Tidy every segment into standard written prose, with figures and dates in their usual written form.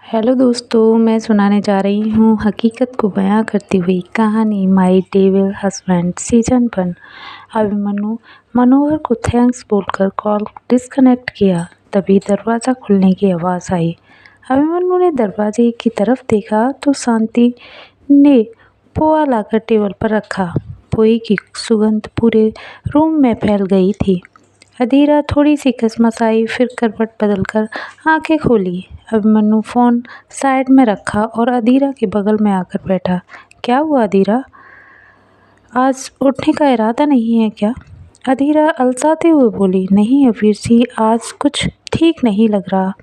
Hello दोस्तों, मैं सुनाने जा रही हूँ हकीकत को बयां करती हुई कहानी माई डेविल हस्बैंड सीजन 1। अभिमन्यु मनोहर को थैंक्स बोलकर कॉल डिस्कनेक्ट किया। तभी दरवाज़ा खुलने की आवाज़ आई। अभिमन्यु ने दरवाजे की तरफ देखा तो शांति ने पोहा लाकर टेबल पर रखा। पोहे की सुगंध पूरे रूम में फैल गई थी। अधीरा थोड़ी सी कसमसाई, फिर करवट बदलकर आंखें खोली। अभिमन्यु फ़ोन साइड में रखा और अधीरा के बगल में आकर बैठा। क्या हुआ अधीरा? आज उठने का इरादा नहीं है क्या? अधीरा अलसाते हुए बोली। नहीं अबीर जी, आज कुछ ठीक नहीं लग रहा।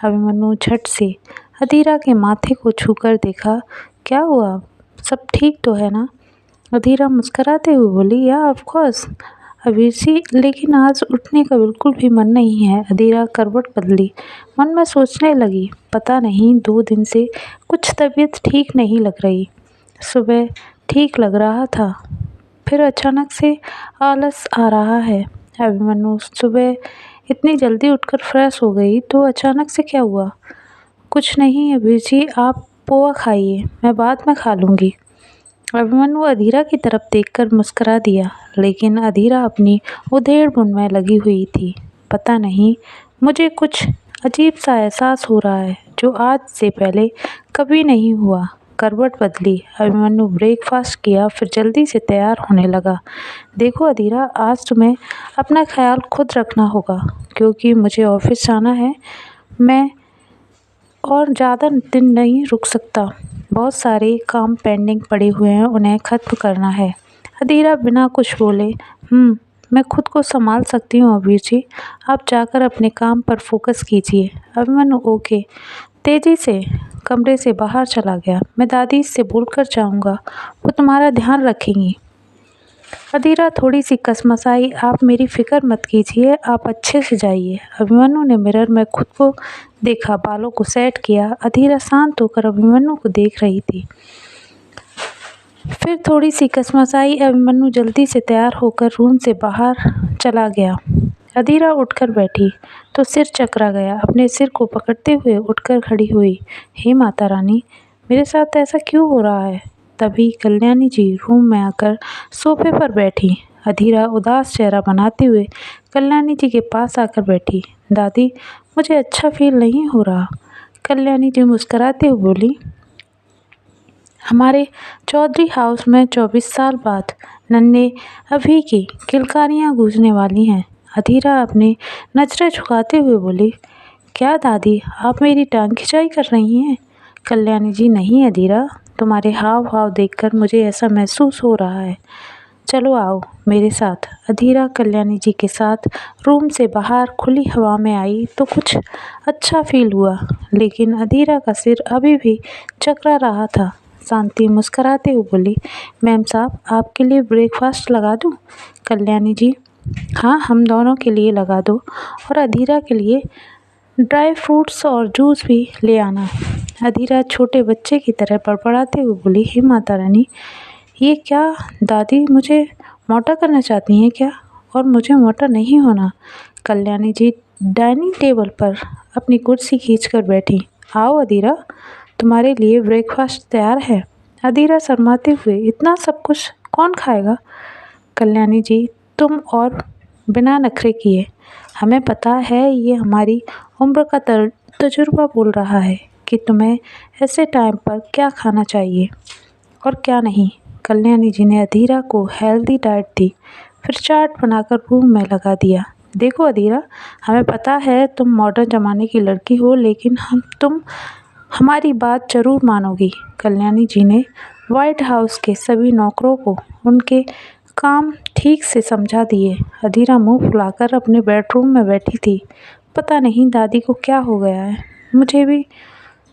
अभिमन्यु झट से अधीरा के माथे को छूकर देखा। क्या हुआ? सब ठीक तो है ना? अधीरा मुस्कुराते हुए बोली, या ऑफ कोर्स अबीर जी, लेकिन आज उठने का बिल्कुल भी मन नहीं है। अधीरा करवट बदली। मन में सोचने लगी, पता नहीं 2 दिन से कुछ तबीयत ठीक नहीं लग रही। सुबह ठीक लग रहा था, फिर अचानक से आलस आ रहा है। अभिमन्यु सुबह इतनी जल्दी उठकर फ्रेश हो गई तो अचानक से क्या हुआ? कुछ नहीं अबीर जी, आप पोहा खाइए, मैं बाद में खा लूँगी। अभिमन्यु अधीरा की तरफ देखकर मुस्कुरा दिया, लेकिन अधीरा अपनी उधेड़-बुन में लगी हुई थी। पता नहीं, मुझे कुछ अजीब सा एहसास हो रहा है जो आज से पहले कभी नहीं हुआ। करवट बदली। अभिमन्यु ब्रेकफास्ट किया, फिर जल्दी से तैयार होने लगा। देखो अधीरा, आज तुम्हें अपना ख्याल खुद रखना होगा, क्योंकि मुझे ऑफिस जाना है। मैं और ज़्यादा दिन नहीं रुक सकता। बहुत सारे काम पेंडिंग पड़े हुए हैं, उन्हें ख़त्म करना है। अधीरा बिना कुछ बोले, मैं खुद को संभाल सकती हूँ अबीर जी, आप जाकर अपने काम पर फोकस कीजिए। अभिमन्यु ओके तेज़ी से कमरे से बाहर चला गया। मैं दादी से बोलकर जाऊँगा, वो तुम्हारा ध्यान रखेंगी। अधीरा थोड़ी सी कसमसाई, आप मेरी फ़िक्र मत कीजिए, आप अच्छे से जाइए। अभिमन्यु ने मिरर में खुद को देखा, बालों को सेट किया। अधीरा शांत होकर अभिमन्यु को देख रही थी। फिर थोड़ी सी कसमसाई। अभिमन्यु जल्दी से तैयार होकर रूम से बाहर चला गया। अधीरा उठकर बैठी तो सिर चकरा गया। अपने सिर को पकड़ते हुए उठकर खड़ी हुई। हे माता रानी, मेरे साथ ऐसा क्यों हो रहा है? तभी कल्याणी जी रूम में आकर सोफे पर बैठी। अधीरा उदास चेहरा बनाते हुए कल्याणी जी के पास आकर बैठी। दादी, मुझे अच्छा फील नहीं हो रहा। कल्याणी जी मुस्कुराते हुए बोली, हमारे चौधरी हाउस में 24 साल बाद नन्हे अभी की किलकारियाँ गूंजने वाली हैं। अधीरा अपनी नजरें झुकाते हुए बोली, क्या दादी, आप मेरी टांग खिंचाई कर रही हैं? कल्याणी जी, नहीं अधीरा, तुम्हारे हाव भाव देखकर मुझे ऐसा महसूस हो रहा है। चलो आओ मेरे साथ। अधीरा कल्याणी जी के साथ रूम से बाहर खुली हवा में आई तो कुछ अच्छा फील हुआ, लेकिन अधीरा का सिर अभी भी चकरा रहा था। शांति मुस्कुराते हुए बोली, मैम साहब, आपके लिए ब्रेकफास्ट लगा दूं? कल्याणी जी, हाँ, हम दोनों के लिए लगा दो, और अधीरा के लिए ड्राई फ्रूट्स और जूस भी ले आना। अधीरा छोटे बच्चे की तरह बड़बड़ाते हुए बोली, हे माता रानी, ये क्या दादी, मुझे मोटा करना चाहती हैं क्या? और मुझे मोटा नहीं होना। कल्याणी जी डाइनिंग टेबल पर अपनी कुर्सी खींचकर बैठी। आओ अधीरा, तुम्हारे लिए ब्रेकफास्ट तैयार है। अधीरा शर्माते हुए, इतना सब कुछ कौन खाएगा? कल्याणी जी, तुम और बिना नखरे किए, हमें पता है ये हमारी उम्र का तजुर्बा बोल रहा है कि तुम्हें ऐसे टाइम पर क्या खाना चाहिए और क्या नहीं। कल्याणी जी ने अधीरा को हेल्दी डाइट दी, फिर चाट बनाकर रूम में लगा दिया। देखो अधीरा, हमें पता है तुम मॉडर्न ज़माने की लड़की हो, लेकिन तुम हमारी बात ज़रूर मानोगी। कल्याणी जी ने व्हाइट हाउस के सभी नौकरों को उनके काम ठीक से समझा दिए। अधीरा मुंह फुलाकर अपने बेडरूम में बैठी थी। पता नहीं दादी को क्या हो गया है, मुझे भी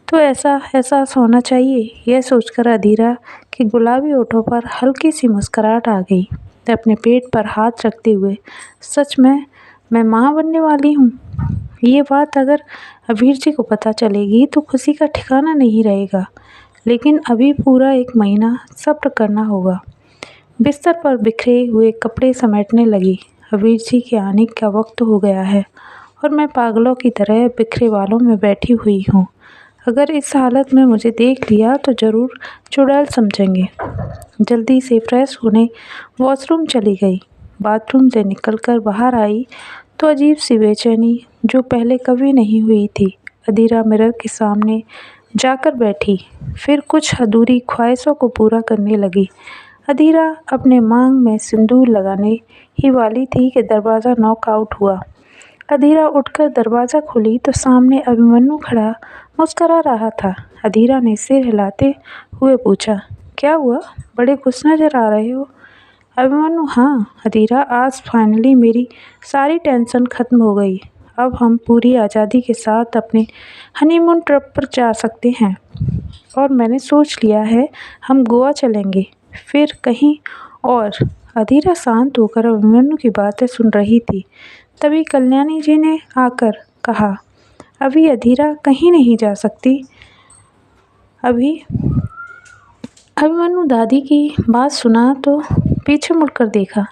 तो ऐसा एहसास होना चाहिए। यह सोचकर अधीरा के गुलाबी होठों पर हल्की सी मुस्कुराहट आ गई। अपने पेट पर हाथ रखते हुए, सच में मैं माँ बनने वाली हूँ। ये बात अगर अबीर जी को पता चलेगी तो खुशी का ठिकाना नहीं रहेगा, लेकिन अभी पूरा 1 महीना सब्र करना होगा। बिस्तर पर बिखरे हुए कपड़े समेटने लगी। अबीर जी के आने का वक्त हो गया है और मैं पागलों की तरह बिखरे बालों में बैठी हुई हूँ। अगर इस हालत में मुझे देख लिया तो ज़रूर चुड़ैल समझेंगे। जल्दी से फ्रेश होने वॉशरूम चली गई। बाथरूम से निकलकर बाहर आई तो अजीब सी बेचैनी जो पहले कभी नहीं हुई थी। अधीरा मिरर के सामने जाकर बैठी, फिर कुछ अधूरी ख्वाहिशों को पूरा करने लगी। अधीरा अपने मांग में सिंदूर लगाने ही वाली थी कि दरवाज़ा नॉकआउट हुआ। अधीरा उठकर दरवाज़ा खोली तो सामने अभिमन्यु खड़ा मुस्करा रहा था। अधीरा ने सिर हिलाते हुए पूछा, क्या हुआ? बड़े खुश नज़र आ रहे हो। अभिमन्यु, हाँ अधीरा, आज फाइनली मेरी सारी टेंशन ख़त्म हो गई। अब हम पूरी आज़ादी के साथ अपने हनीमून ट्रिप पर जा सकते हैं और मैंने सोच लिया है हम गोवा चलेंगे, फिर कहीं और। अधीरा शांत होकर अभिमन्यु की बातें सुन रही थी। तभी कल्याणी जी ने आकर कहा, अभी अधीरा कहीं नहीं जा सकती। अभिमन्यु दादी की बात सुना तो पीछे मुड़कर देखा।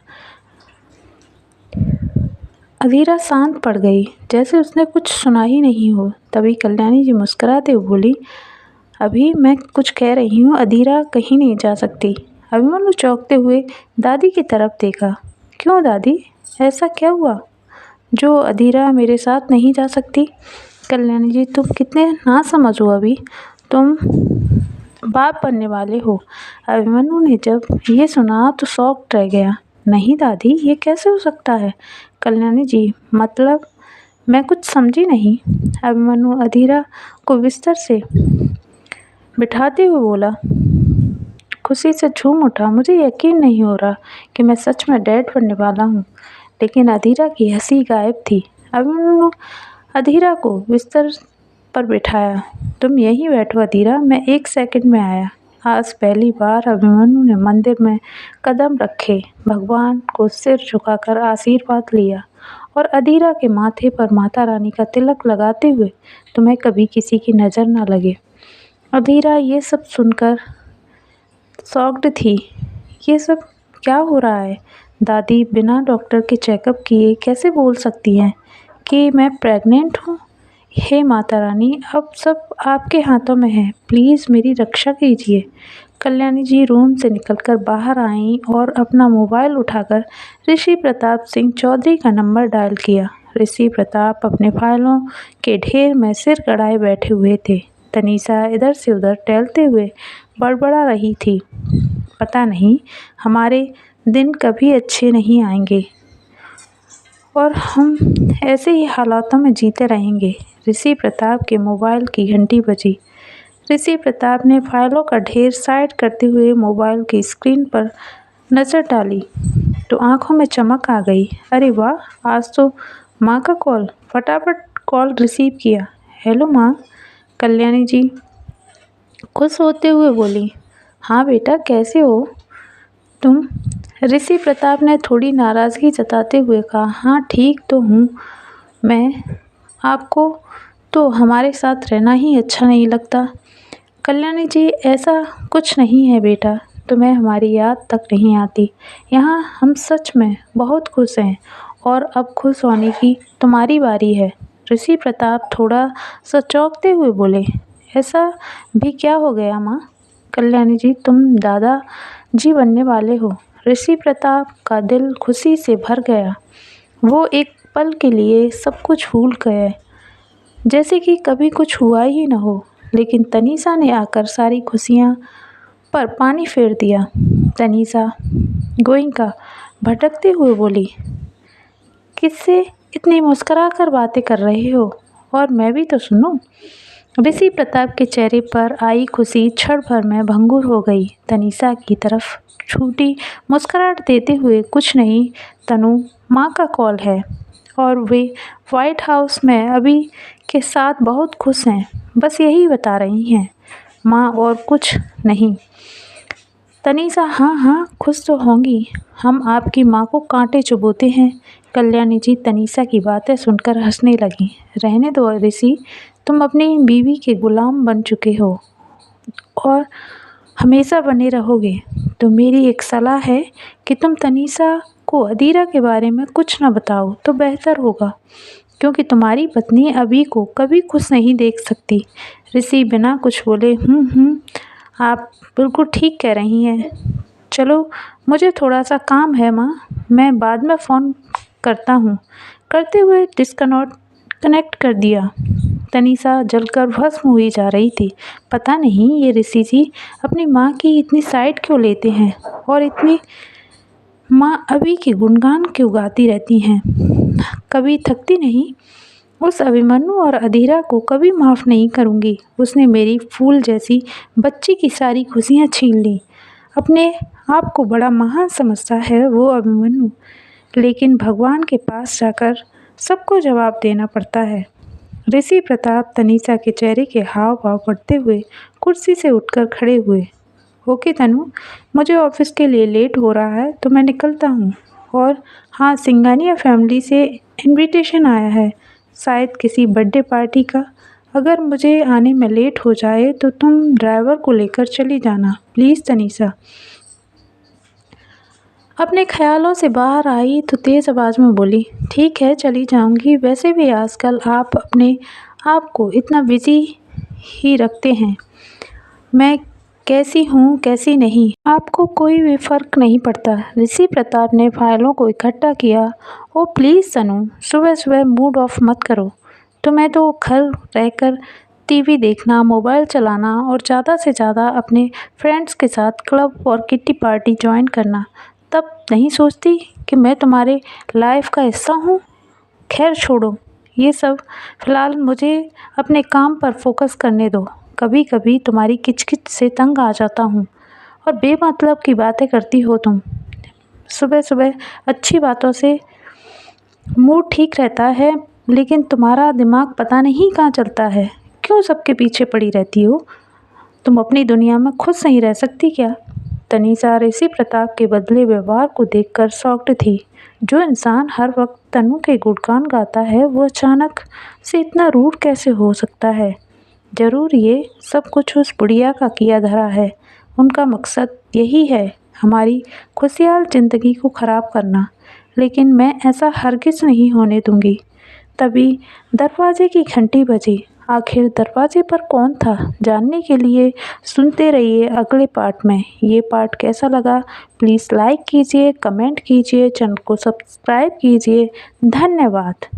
अधीरा शांत पड़ गई, जैसे उसने कुछ सुना ही नहीं हो। तभी कल्याणी जी मुस्कुराते हुए बोली, अभी मैं कुछ कह रही हूँ, अधीरा कहीं नहीं जा सकती। अभिमन्यु चौंकते हुए दादी की तरफ देखा। क्यों दादी, ऐसा क्या हुआ जो अधीरा मेरे साथ नहीं जा सकती? कल्याणी जी, तुम कितने नासमझ हो, अभी तुम बाप बनने वाले हो। अभिमन्यु ने जब ये सुना तो शॉक्ड रह गया। नहीं दादी, ये कैसे हो सकता है? कल्याणी जी, मतलब मैं कुछ समझी नहीं। अभिमन्यु अधीरा को बिस्तर से बिठाते हुए बोला, खुशी से झूम उठा। मुझे यकीन नहीं हो रहा कि मैं सच में डैड बनने वाला हूँ। लेकिन अधीरा की हंसी गायब थी। अभिमन्यु अधीरा को बिस्तर पर बिठाया। तुम यहीं बैठो अधीरा, मैं 1 सेकंड में आया। आज पहली बार अभिमन्यु ने मंदिर में कदम रखे, भगवान को सिर झुकाकर आशीर्वाद लिया और अधीरा के माथे पर माता रानी का तिलक लगाते हुए, तुम्हें कभी किसी की नज़र न लगे। अधीरा ये सब सुनकर शॉक्ड थी। ये सब क्या हो रहा है? दादी बिना डॉक्टर के चेकअप किए कैसे बोल सकती हैं कि मैं प्रेग्नेंट हूँ? हे माता रानी, अब सब आपके हाथों में है, प्लीज़ मेरी रक्षा कीजिए। कल्याणी जी रूम से निकलकर बाहर आईं और अपना मोबाइल उठाकर ऋषि प्रताप सिंह चौधरी का नंबर डायल किया। ऋषि प्रताप अपने फाइलों के ढेर में सिर गड़ाए बैठे हुए थे। तनीषा इधर से उधर टहलते हुए बड़बड़ा रही थी, पता नहीं हमारे दिन कभी अच्छे नहीं आएंगे और हम ऐसे ही हालातों में जीते रहेंगे। ऋषि प्रताप के मोबाइल की घंटी बजी। ऋषि प्रताप ने फाइलों का ढेर साइड करते हुए मोबाइल की स्क्रीन पर नज़र डाली तो आंखों में चमक आ गई। अरे वाह, आज तो माँ का कॉल। फटाफट कॉल रिसीव किया। हेलो माँ, कल्याणी जी खुश होते हुए बोली। हाँ बेटा, कैसे हो तुम? ऋषि प्रताप ने थोड़ी नाराज़गी जताते हुए कहा। हाँ ठीक तो हूँ मैं, आपको तो हमारे साथ रहना ही अच्छा नहीं लगता। कल्याणी जी, ऐसा कुछ नहीं है बेटा, तुम्हें हमारी याद तक नहीं आती। यहाँ हम सच में बहुत खुश हैं और अब खुश होने की तुम्हारी बारी है। ऋषि प्रताप थोड़ा सा चौंकते हुए बोले, ऐसा भी क्या हो गया माँ? कल्याणी जी, तुम दादा जी बनने वाले हो। ऋषि प्रताप का दिल खुशी से भर गया। वो एक पल के लिए सब कुछ भूल गए, जैसे कि कभी कुछ हुआ ही न हो। लेकिन तनीषा ने आकर सारी खुशियाँ पर पानी फेर दिया। तनीषा गोइंका भटकते हुए बोली, किससे इतनी मुस्कुरा कर बातें कर रहे हो? और मैं भी तो सुनूं। ऋषि प्रताप के चेहरे पर आई खुशी क्षण भर में भंगुर हो गई। तनीषा की तरफ छूटी मुस्कुराहट देते हुए, कुछ नहीं तनु, माँ का कॉल है और वे व्हाइट हाउस में अभी के साथ बहुत खुश हैं, बस यही बता रही हैं माँ, और कुछ नहीं। तनीषा, हाँ हाँ खुश तो होंगी, हम आपकी माँ को कांटे चुभोते हैं। कल्याणी जी तनीषा की बातें सुनकर हंसने लगी। रहने दो ऋषि, तुम अपनी बीवी के गुलाम बन चुके हो और हमेशा बने रहोगे। तो मेरी एक सलाह है कि तुम तनीषा को अधीरा के बारे में कुछ न बताओ तो बेहतर होगा, क्योंकि तुम्हारी पत्नी अभी को कभी खुश नहीं देख सकती। ऋषि बिना कुछ बोले आप बिल्कुल ठीक कह रही हैं। चलो मुझे थोड़ा सा काम है माँ, मैं बाद में फ़ोन करता हूँ। करते हुए कनेक्ट कर दिया। तनीषा जलकर भस्म हुई जा रही थी। पता नहीं ये ऋषि जी अपनी माँ की इतनी साइड क्यों लेते हैं और इतनी माँ अभी के गुणगान क्यों गाती रहती हैं। कभी थकती नहीं। उस अभिमन्यु और अधीरा को कभी माफ़ नहीं करूँगी। उसने मेरी फूल जैसी बच्ची की सारी खुशियाँ छीन ली। अपने आप को बड़ा महान समझता है वो अभिमन्यु, लेकिन भगवान के पास जाकर सबको जवाब देना पड़ता है। ऋषि प्रताप तनीषा के चेहरे के हाव भाव पढ़ते हुए कुर्सी से उठकर खड़े हुए। ओके तनु, मुझे ऑफिस के लिए लेट हो रहा है तो मैं निकलता हूँ। और हाँ, सिंघानिया फैमिली से इनविटेशन आया है, शायद किसी बर्थडे पार्टी का। अगर मुझे आने में लेट हो जाए तो तुम ड्राइवर को लेकर चली जाना प्लीज़ तनीषा। अपने ख्यालों से बाहर आई तो तेज़ आवाज़ में बोली, ठीक है चली जाऊंगी। वैसे भी आजकल आप अपने आप को इतना बिजी ही रखते हैं। मैं कैसी हूँ कैसी नहीं आपको कोई भी फ़र्क नहीं पड़ता। ऋषि प्रताप ने फाइलों को इकट्ठा किया। ओ प्लीज़ तनु, सुबह सुबह मूड ऑफ मत करो। तुम्हें तो घर रहकर टीवी देखना, मोबाइल चलाना और ज़्यादा से ज़्यादा अपने फ्रेंड्स के साथ क्लब और किट्टी पार्टी ज्वाइन करना। तब नहीं सोचती कि मैं तुम्हारे लाइफ का हिस्सा हूँ। खैर छोड़ो ये सब, फ़िलहाल मुझे अपने काम पर फोकस करने दो। कभी कभी तुम्हारी किचकिच से तंग आ जाता हूँ और बेमतलब की बातें करती हो तुम। सुबह सुबह अच्छी बातों से मूड ठीक रहता है, लेकिन तुम्हारा दिमाग पता नहीं कहाँ चलता है। क्यों सबके पीछे पड़ी रहती हो? तुम अपनी दुनिया में खुश नहीं रह सकती क्या? तनीषा ऋषि प्रताप के बदले व्यवहार को देखकर शॉक्ड थी। जो इंसान हर वक्त तनु के गुणगान गाता है वो अचानक से इतना रूड कैसे हो सकता है? जरूर ये सब कुछ उस बुढ़िया का किया धरा है। उनका मकसद यही है, हमारी खुशहाल जिंदगी को खराब करना। लेकिन मैं ऐसा हरगिज़ नहीं होने दूंगी। तभी दरवाजे की घंटी बजी। आखिर दरवाजे पर कौन था, जानने के लिए सुनते रहिए अगले पार्ट में। ये पार्ट कैसा लगा प्लीज़ लाइक कीजिए, कमेंट कीजिए, चैनल को सब्सक्राइब कीजिए। धन्यवाद।